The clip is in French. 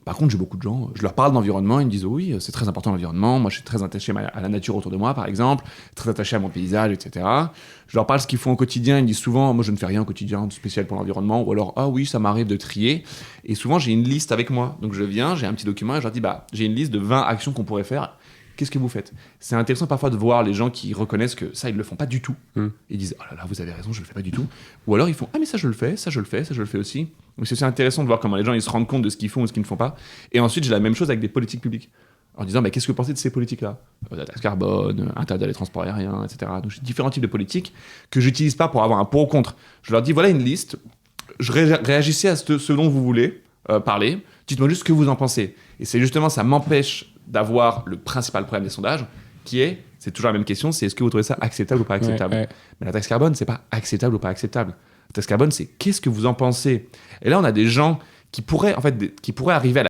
Par contre, j'ai beaucoup de gens, je leur parle d'environnement, ils me disent oui, c'est très important l'environnement, moi je suis très attaché à la nature autour de moi par exemple, très attaché à mon paysage, etc. Je leur parle ce qu'ils font au quotidien, ils me disent souvent moi je ne fais rien au quotidien de spécial pour l'environnement, ou alors ah oui, ça m'arrive de trier, et souvent j'ai une liste avec moi, donc je viens, j'ai un petit document et je leur dis j'ai une liste de 20 actions qu'on pourrait faire. Qu'est-ce que vous faites? C'est intéressant parfois de voir les gens qui reconnaissent que ça, ils le font pas du tout. Ils disent oh là là, vous avez raison, je le fais pas du tout. Ou alors ils font ah mais ça je le fais, ça je le fais, ça je le fais aussi. Donc c'est intéressant de voir comment les gens ils se rendent compte de ce qu'ils font ou ce qu'ils ne font pas. Et ensuite j'ai la même chose avec des politiques publiques. En disant qu'est-ce que vous pensez de ces politiques-là? La taxe carbone, interdire les transports aériens, etc. Donc j'ai différents types de politiques que j'utilise pas pour avoir un pour ou contre. Je leur dis voilà une liste. Je réagissez à ce dont vous voulez parler. Dites-moi juste ce que vous en pensez. Et c'est justement ça m'empêche d'avoir le principal problème des sondages, qui est, c'est toujours la même question, c'est est-ce que vous trouvez ça acceptable ou pas acceptable? Ouais. Mais la taxe carbone, c'est pas acceptable ou pas acceptable. La taxe carbone, c'est qu'est-ce que vous en pensez? Et là, on a des gens qui pourraient arriver à la